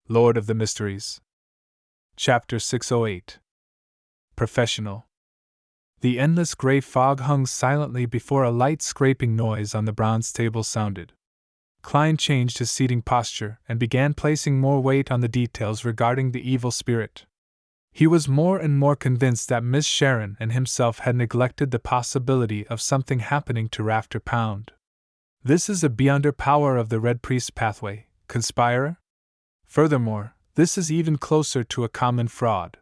Lord of the Mysteries. Chapter 608. Professional. The endless gray fog hung silently before a light scraping noise on the bronze table sounded. Klein changed his seating posture and began placing more weight on the details regarding the evil spirit. He was more and more convinced that Miss Sharon and himself had neglected the possibility of something happening to Rafter Pound. This is a beyonder power of the Red Priest pathway, conspirer? Furthermore, this is even closer to a common fraud.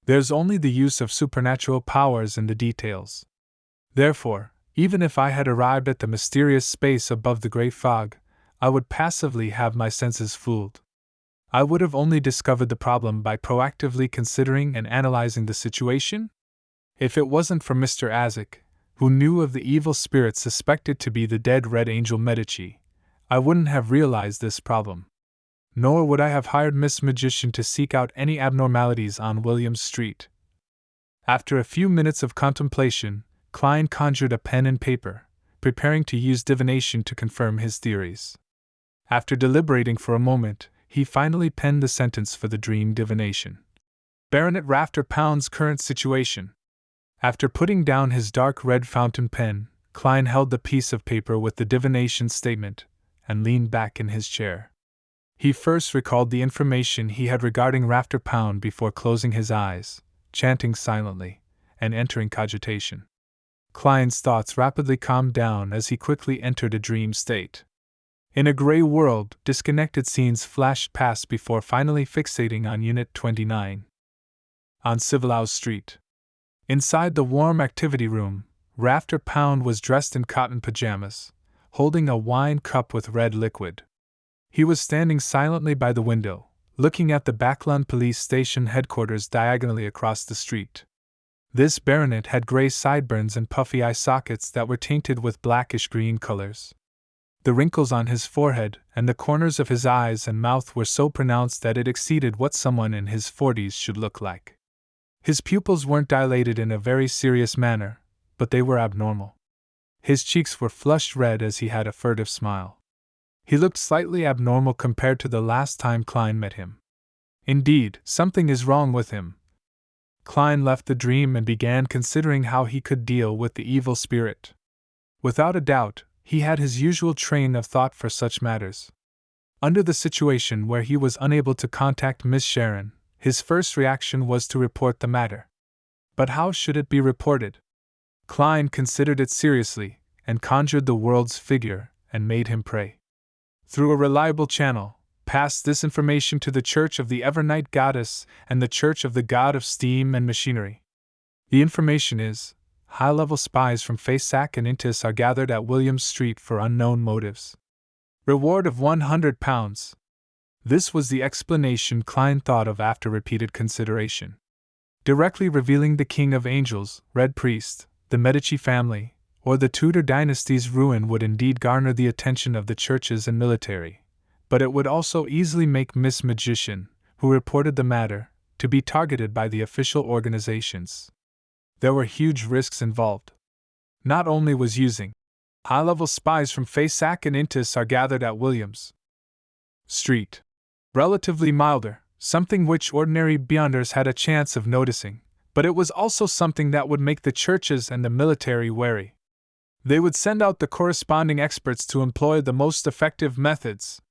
There's only the use of supernatural powers in the details. Therefore, even if I had arrived at the mysterious space above the gray fog, I would passively have my senses fooled. I would have only discovered the problem by proactively considering and analyzing the situation? If it wasn't for Mr. Azek, who knew of the evil spirit suspected to be the dead Red Angel Medici, I wouldn't have realized this problem. Nor would I have hired Miss Magician to seek out any abnormalities on Williams Street. After a few minutes of contemplation, Klein conjured a pen and paper, preparing to use divination to confirm his theories. After deliberating for a moment, he finally penned the sentence for the dream divination. Baronet Rafter Pound's current situation. After putting down his dark red fountain pen, Klein held the piece of paper with the divination statement and leaned back in his chair. He first recalled the information he had regarding Rafter Pound before closing his eyes, chanting silently, and entering cogitation. Klein's thoughts rapidly calmed down as he quickly entered a dream state. In a gray world, disconnected scenes flashed past before finally fixating on Unit 29. On Civilhouse Street. Inside the warm activity room, Rafter Pound was dressed in cotton pajamas, holding a wine cup with red liquid. He was standing silently by the window, looking at the Backland Police Station headquarters diagonally across the street. This baronet had gray sideburns and puffy eye sockets that were tinted with blackish-green colors. The wrinkles on his forehead and the corners of his eyes and mouth were so pronounced that it exceeded what someone in his 40s should look like. His pupils weren't dilated in a very serious manner, but they were abnormal. His cheeks were flushed red as he had a furtive smile. He looked slightly abnormal compared to the last time Klein met him. Indeed, something is wrong with him. Klein left the dream and began considering how he could deal with the evil spirit. Without a doubt, he had his usual train of thought for such matters. Under the situation where he was unable to contact Miss Sharon, his first reaction was to report the matter. But how should it be reported? Klein considered it seriously, and conjured the world's figure, and made him pray. Through a reliable channel, pass this information to the Church of the Evernight Goddess and the Church of the God of Steam and Machinery. The information is, high-level spies from Faysac and Intis are gathered at Williams Street for unknown motives. Reward of £100. This was the explanation Klein thought of after repeated consideration. Directly revealing the King of Angels, Red Priest, the Medici family, or the Tudor dynasty's ruin would indeed garner the attention of the churches and military, but it would also easily make Miss Magician, who reported the matter, to be targeted by the official organizations. There were huge risks involved. Not only was using high-level spies from Faysac and Intis are gathered at Williams Street. Relatively milder, something which ordinary beyonders had a chance of noticing, but it was also something that would make the churches and the military wary. They would send out the corresponding experts to employ the most effective methods.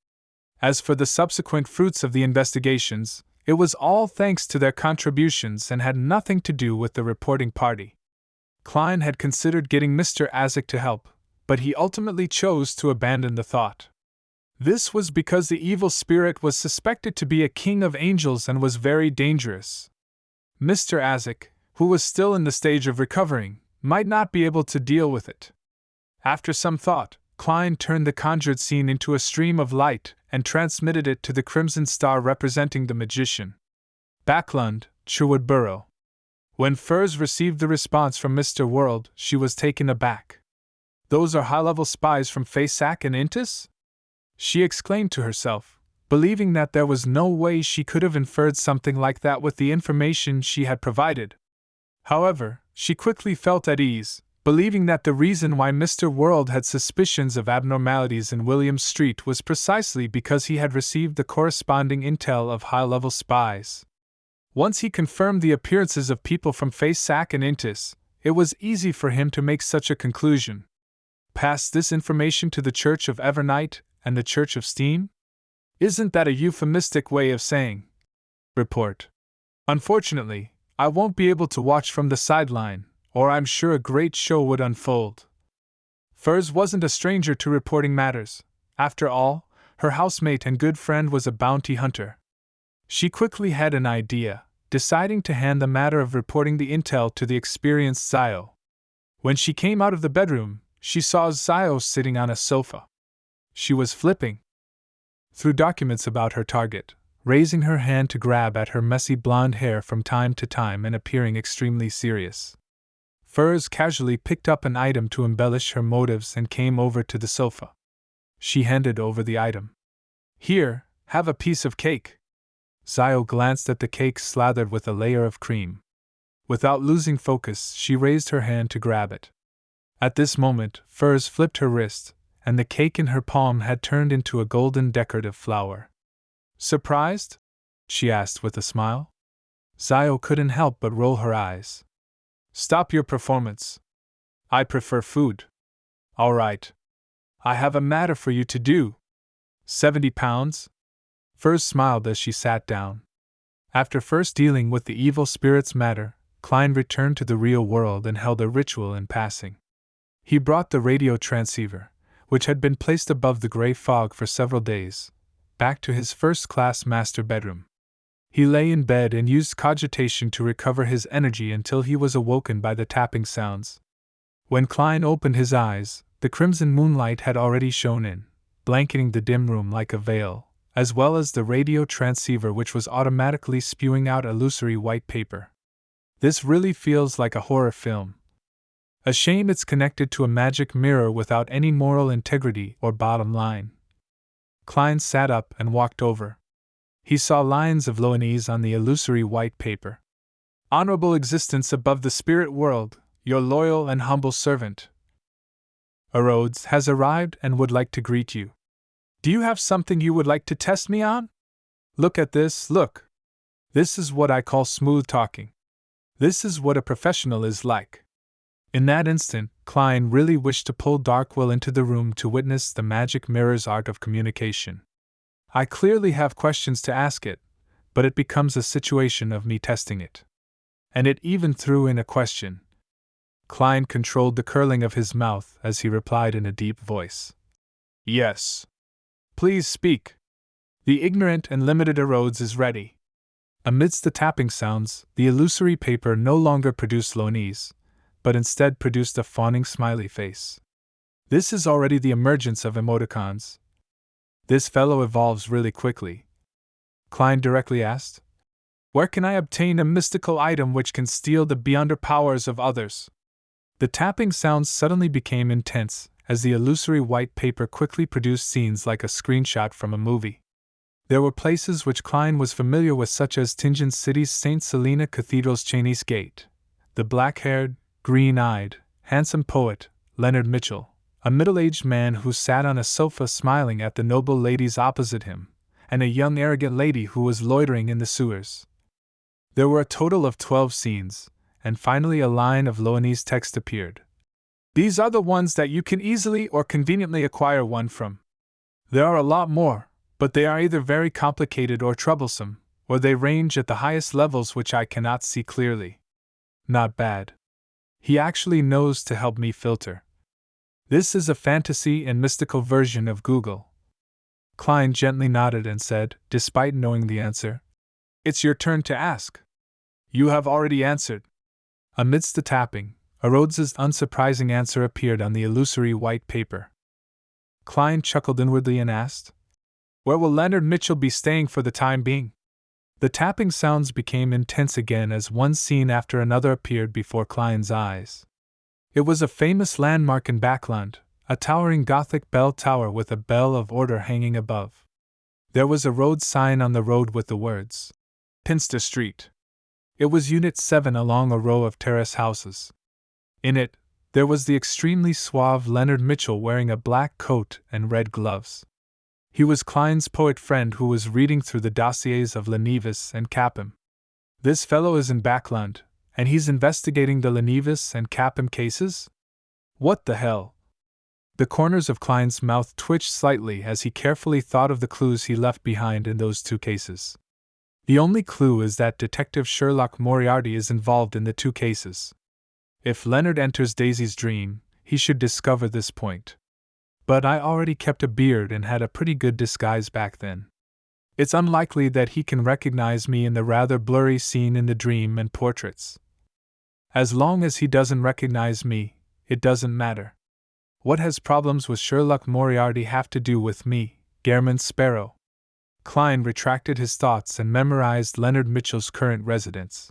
As for the subsequent fruits of the investigations, it was all thanks to their contributions and had nothing to do with the reporting party. Klein had considered getting Mr. Azek to help, but he ultimately chose to abandon the thought. This was because the evil spirit was suspected to be a king of angels and was very dangerous. Mr. Azek, who was still in the stage of recovering, might not be able to deal with it. After some thought, Klein turned the conjured scene into a stream of light and transmitted it to the crimson star representing the magician. Backlund, Sherwood Borough. When Furs received the response from Mr. World, she was taken aback. "Those are high-level spies from Faysac and Intis?" she exclaimed to herself, believing that there was no way she could have inferred something like that with the information she had provided. However, she quickly felt at ease, believing that the reason why Mr. World had suspicions of abnormalities in William Street was precisely because he had received the corresponding intel of high-level spies. Once he confirmed the appearances of people from Faysac and Intis, it was easy for him to make such a conclusion. Pass this information to the Church of Evernight and the Church of Steam? Isn't that a euphemistic way of saying report? Unfortunately, I won't be able to watch from the sideline, or I'm sure a great show would unfold. Furs wasn't a stranger to reporting matters. After all, her housemate and good friend was a bounty hunter. She quickly had an idea, deciding to hand the matter of reporting the intel to the experienced Zio. When she came out of the bedroom, she saw Zio sitting on a sofa. She was flipping through documents about her target, raising her hand to grab at her messy blonde hair from time to time and appearing extremely serious. Furs casually picked up an item to embellish her motives and came over to the sofa. She handed over the item. Here, have a piece of cake. Zio glanced at the cake slathered with a layer of cream. Without losing focus, she raised her hand to grab it. At this moment, Furs flipped her wrist, and the cake in her palm had turned into a golden decorative flower. Surprised? She asked with a smile. Zio couldn't help but roll her eyes. Stop your performance. I prefer food. All right. I have a matter for you to do. 70 pounds? Furs smiled as she sat down. After first dealing with the evil spirit's matter, Klein returned to the real world and held a ritual in passing. He brought the radio transceiver, which had been placed above the gray fog for several days, back to his first-class master bedroom. He lay in bed and used cogitation to recover his energy until he was awoken by the tapping sounds. When Klein opened his eyes, the crimson moonlight had already shone in, blanketing the dim room like a veil, as well as the radio transceiver which was automatically spewing out illusory white paper. This really feels like a horror film. A shame it's connected to a magic mirror without any moral integrity or bottom line. Klein sat up and walked over. He saw lines of Loanese on the illusory white paper. Honorable existence above the spirit world, your loyal and humble servant Rhodes has arrived and would like to greet you. Do you have something you would like to test me on? Look at this, look. This is what I call smooth talking. This is what a professional is like. In that instant, Klein really wished to pull Darkwill into the room to witness the magic mirror's art of communication. I clearly have questions to ask it, but it becomes a situation of me testing it. And it even threw in a question. Klein controlled the curling of his mouth as he replied in a deep voice. Yes. Please speak. The ignorant and limited Rhodes is ready. Amidst the tapping sounds, the illusory paper no longer produced Loanese, but instead produced a fawning smiley face. This is already the emergence of emoticons. This fellow evolves really quickly. Klein directly asked. Where can I obtain a mystical item which can steal the beyonder powers of others? The tapping sounds suddenly became intense, as the illusory white paper quickly produced scenes like a screenshot from a movie. There were places which Klein was familiar with, such as Tingen City's St. Selena Cathedral's Cheney's Gate, the black-haired, green-eyed, handsome poet, Leonard Mitchell, a middle-aged man who sat on a sofa smiling at the noble ladies opposite him, and a young arrogant lady who was loitering in the sewers. There were a total of 12 scenes, and finally a line of Loanese text appeared. These are the ones that you can easily or conveniently acquire one from. There are a lot more, but they are either very complicated or troublesome, or they range at the highest levels which I cannot see clearly. Not bad. He actually knows to help me filter. This is a fantasy and mystical version of Google. Klein gently nodded and said, despite knowing the answer, It's your turn to ask. You have already answered. Amidst the tapping, Rhodes's unsurprising answer appeared on the illusory white paper. Klein chuckled inwardly and asked, Where will Leonard Mitchell be staying for the time being? The tapping sounds became intense again as one scene after another appeared before Klein's eyes. It was a famous landmark in Backland, a towering Gothic bell tower with a bell of order hanging above. There was a road sign on the road with the words, Pinster Street. It was Unit 7 along a row of terrace houses. In it, There was the extremely suave Leonard Mitchell wearing a black coat and red gloves. He was Klein's poet friend who was reading through the dossiers of Lenevis and Capim. This fellow is in Backland, and he's investigating the Lenevis and Capim cases? What the hell? The corners of Klein's mouth twitched slightly as he carefully thought of the clues he left behind in those two cases. The only clue is that Detective Sherlock Moriarty is involved in the two cases. If Leonard enters Daisy's dream, he should discover this point. But I already kept a beard and had a pretty good disguise back then. It's unlikely that he can recognize me in the rather blurry scene in the dream and portraits. As long as he doesn't recognize me, it doesn't matter. What has problems with Sherlock Moriarty have to do with me, Gairman Sparrow? Klein retracted his thoughts and memorized Leonard Mitchell's current residence.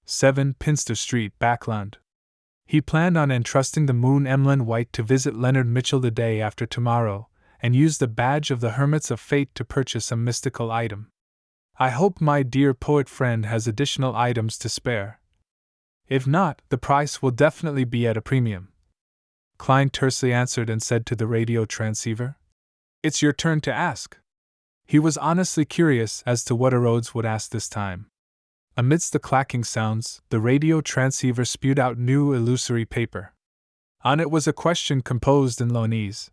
7 Pinster Street, Backland. He planned on entrusting the Moon Emlyn White to visit Leonard Mitchell the day after tomorrow, and use the badge of the Hermits of Fate to purchase a mystical item. I hope my dear poet friend has additional items to spare. If not, the price will definitely be at a premium. Klein tersely answered and said to the radio transceiver, "It's your turn to ask." He was honestly curious as to what Rhodes would ask this time. Amidst the clacking sounds, the radio transceiver spewed out new illusory paper. On it was a question composed in Loanese.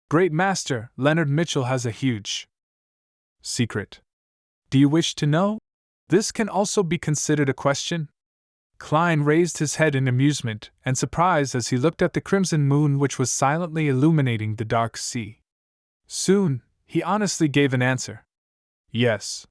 "Great Master, Leonard Mitchell has a huge secret. Do you wish to know? This can also be considered a question." Klein raised his head in amusement and surprise as he looked at the crimson moon which was silently illuminating the dark sea. Soon, he honestly gave an answer. "Yes.